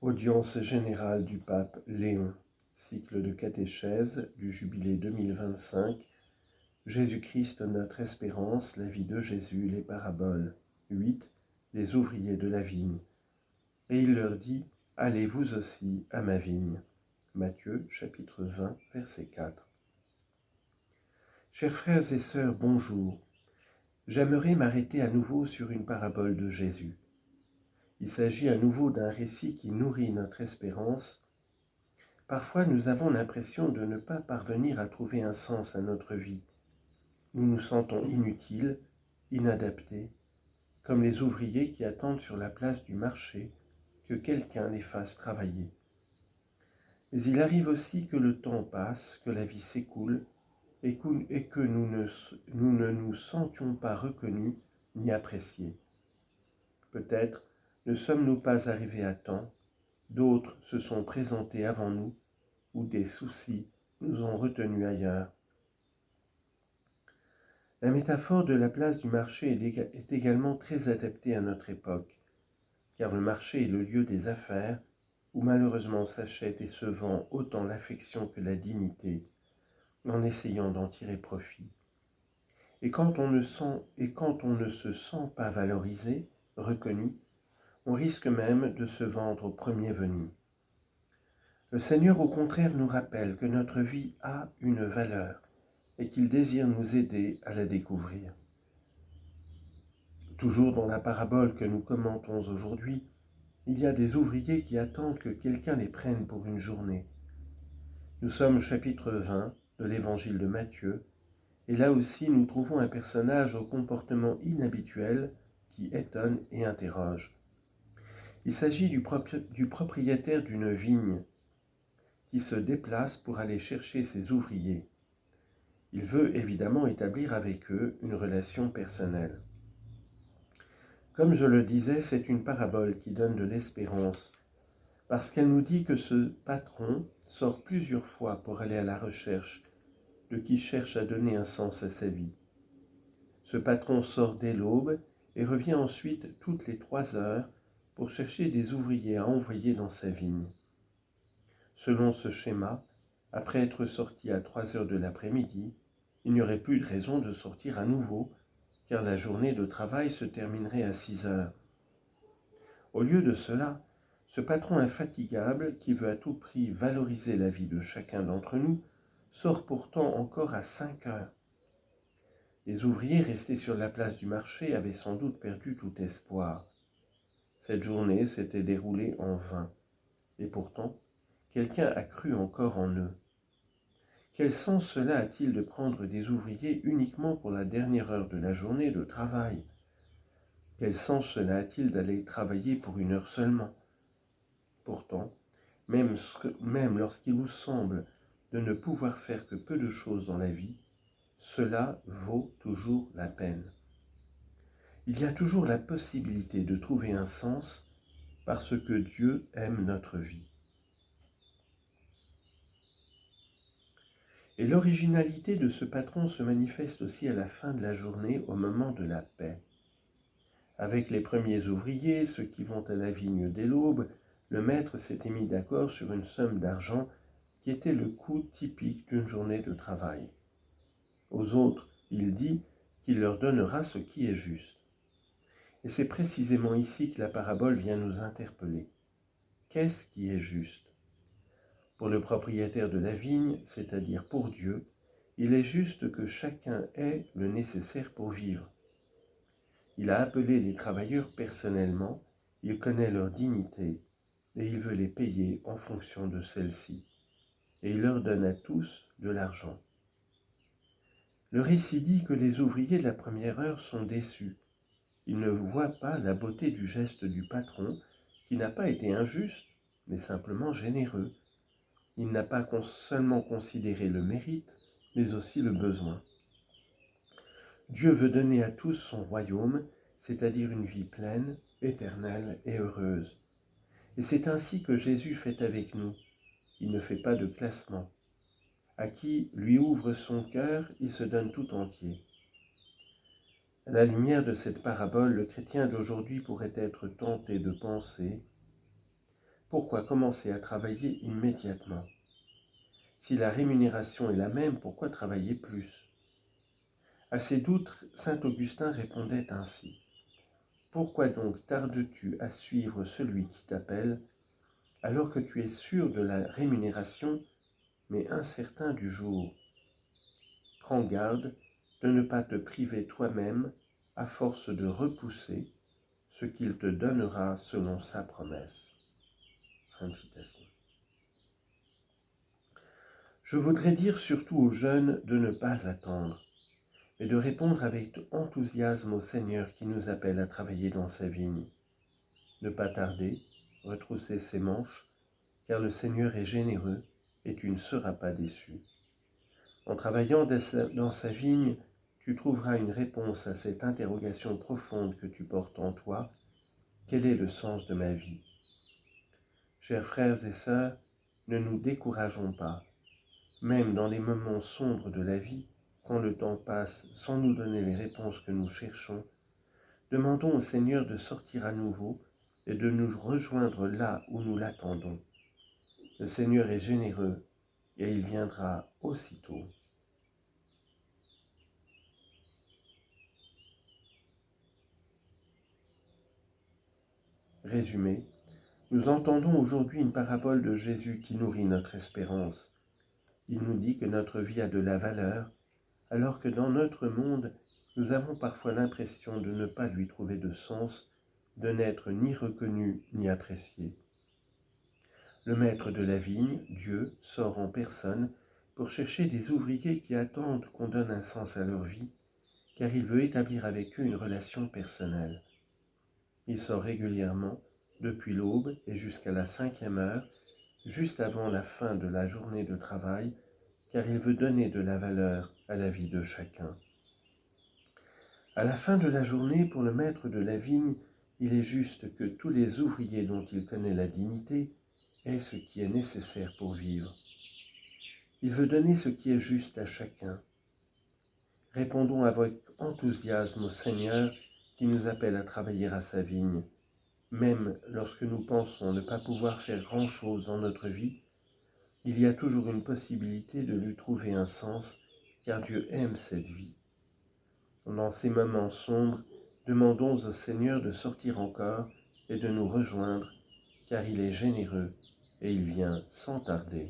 Audience générale du pape Léon, cycle de catéchèse du jubilé 2025, Jésus-Christ notre espérance, la vie de Jésus, les paraboles. 8. Les ouvriers de la vigne. Et il leur dit, allez vous aussi à ma vigne. Matthieu chapitre 20, verset 4. Chers frères et sœurs, bonjour. J'aimerais m'arrêter à nouveau sur une parabole de Jésus. Il s'agit à nouveau d'un récit qui nourrit notre espérance. Parfois, nous avons l'impression de ne pas parvenir à trouver un sens à notre vie. Nous nous sentons inutiles, inadaptés, comme les ouvriers qui attendent sur la place du marché que quelqu'un les fasse travailler. Mais il arrive aussi que le temps passe, que la vie s'écoule et que nous ne nous sentions pas reconnus ni appréciés. Peut-être ne sommes-nous pas arrivés à temps, d'autres se sont présentés avant nous, ou des soucis nous ont retenus ailleurs. La métaphore de la place du marché est également très adaptée à notre époque, car le marché est le lieu des affaires où malheureusement s'achète et se vend autant l'affection que la dignité, en essayant d'en tirer profit. Et quand on ne se sent pas valorisé, reconnu, on risque même de se vendre au premier venu. Le Seigneur, au contraire, nous rappelle que notre vie a une valeur et qu'il désire nous aider à la découvrir. Toujours dans la parabole que nous commentons aujourd'hui, il y a des ouvriers qui attendent que quelqu'un les prenne pour une journée. Nous sommes au chapitre 20 de l'évangile de Matthieu, et là aussi nous trouvons un personnage au comportement inhabituel qui étonne et interroge. Il s'agit du propriétaire d'une vigne qui se déplace pour aller chercher ses ouvriers. Il veut évidemment établir avec eux une relation personnelle. Comme je le disais, c'est une parabole qui donne de l'espérance, parce qu'elle nous dit que ce patron sort plusieurs fois pour aller à la recherche de qui cherche à donner un sens à sa vie. Ce patron sort dès l'aube et revient ensuite toutes les 3 heures pour chercher des ouvriers à envoyer dans sa vigne. Selon ce schéma, après être sorti à 3 heures de l'après-midi, il n'y aurait plus de raison de sortir à nouveau, car la journée de travail se terminerait à 6 heures. Au lieu de cela, ce patron infatigable, qui veut à tout prix valoriser la vie de chacun d'entre nous, sort pourtant encore à 5 heures. Les ouvriers restés sur la place du marché avaient sans doute perdu tout espoir. Cette journée s'était déroulée en vain, et pourtant, quelqu'un a cru encore en eux. Quel sens cela a-t-il de prendre des ouvriers uniquement pour la dernière heure de la journée de travail ? Quel sens cela a-t-il d'aller travailler pour 1 heure seulement ? Pourtant, même lorsqu'il vous semble de ne pouvoir faire que peu de choses dans la vie, cela vaut toujours la peine. Il y a toujours la possibilité de trouver un sens parce que Dieu aime notre vie. Et l'originalité de ce patron se manifeste aussi à la fin de la journée, au moment de la paix. Avec les premiers ouvriers, ceux qui vont à la vigne dès l'aube, le maître s'était mis d'accord sur une somme d'argent qui était le coût typique d'une journée de travail. Aux autres, il dit qu'il leur donnera ce qui est juste. Et c'est précisément ici que la parabole vient nous interpeller. Qu'est-ce qui est juste ? Pour le propriétaire de la vigne, c'est-à-dire pour Dieu, il est juste que chacun ait le nécessaire pour vivre. Il a appelé les travailleurs personnellement, il connaît leur dignité et il veut les payer en fonction de celle-ci. Et il leur donne à tous de l'argent. Le récit dit que les ouvriers de la première heure sont déçus. Ils ne voient pas la beauté du geste du patron qui n'a pas été injuste, mais simplement généreux. Il n'a pas seulement considéré le mérite, mais aussi le besoin. Dieu veut donner à tous son royaume, c'est-à-dire une vie pleine, éternelle et heureuse. Et c'est ainsi que Jésus fait avec nous. Il ne fait pas de classement. À qui lui ouvre son cœur, il se donne tout entier. À la lumière de cette parabole, le chrétien d'aujourd'hui pourrait être tenté de penser pourquoi commencer à travailler immédiatement? Si la rémunération est la même, pourquoi travailler plus? À ces doutes, saint Augustin répondait ainsi. Pourquoi donc tardes-tu à suivre celui qui t'appelle, alors que tu es sûr de la rémunération, mais incertain du jour? Prends garde de ne pas te priver toi-même à force de repousser ce qu'il te donnera selon sa promesse. Fin de citation. Je voudrais dire surtout aux jeunes de ne pas attendre, mais de répondre avec enthousiasme au Seigneur qui nous appelle à travailler dans sa vigne. Ne pas tarder, retrousser ses manches, car le Seigneur est généreux et tu ne seras pas déçu. En travaillant dans sa vigne, tu trouveras une réponse à cette interrogation profonde que tu portes en toi. Quel est le sens de ma vie? Chers frères et sœurs, ne nous décourageons pas. Même dans les moments sombres de la vie, quand le temps passe sans nous donner les réponses que nous cherchons, demandons au Seigneur de sortir à nouveau et de nous rejoindre là où nous l'attendons. Le Seigneur est généreux et il viendra aussitôt. Résumé, nous entendons aujourd'hui une parabole de Jésus qui nourrit notre espérance. Il nous dit que notre vie a de la valeur, alors que dans notre monde, nous avons parfois l'impression de ne pas lui trouver de sens, de n'être ni reconnu ni apprécié. Le maître de la vigne, Dieu, sort en personne pour chercher des ouvriers qui attendent qu'on donne un sens à leur vie, car il veut établir avec eux une relation personnelle. Il sort régulièrement, depuis l'aube et jusqu'à la 5e heure, juste avant la fin de la journée de travail, car il veut donner de la valeur à la vie de chacun. À la fin de la journée, pour le maître de la vigne, il est juste que tous les ouvriers dont il connaît la dignité aient ce qui est nécessaire pour vivre. Il veut donner ce qui est juste à chacun. Répondons avec enthousiasme au Seigneur qui nous appelle à travailler à sa vigne. Même lorsque nous pensons ne pas pouvoir faire grand-chose dans notre vie, il y a toujours une possibilité de lui trouver un sens, car Dieu aime cette vie. Dans ces moments sombres, demandons au Seigneur de sortir encore et de nous rejoindre, car il est généreux et il vient sans tarder.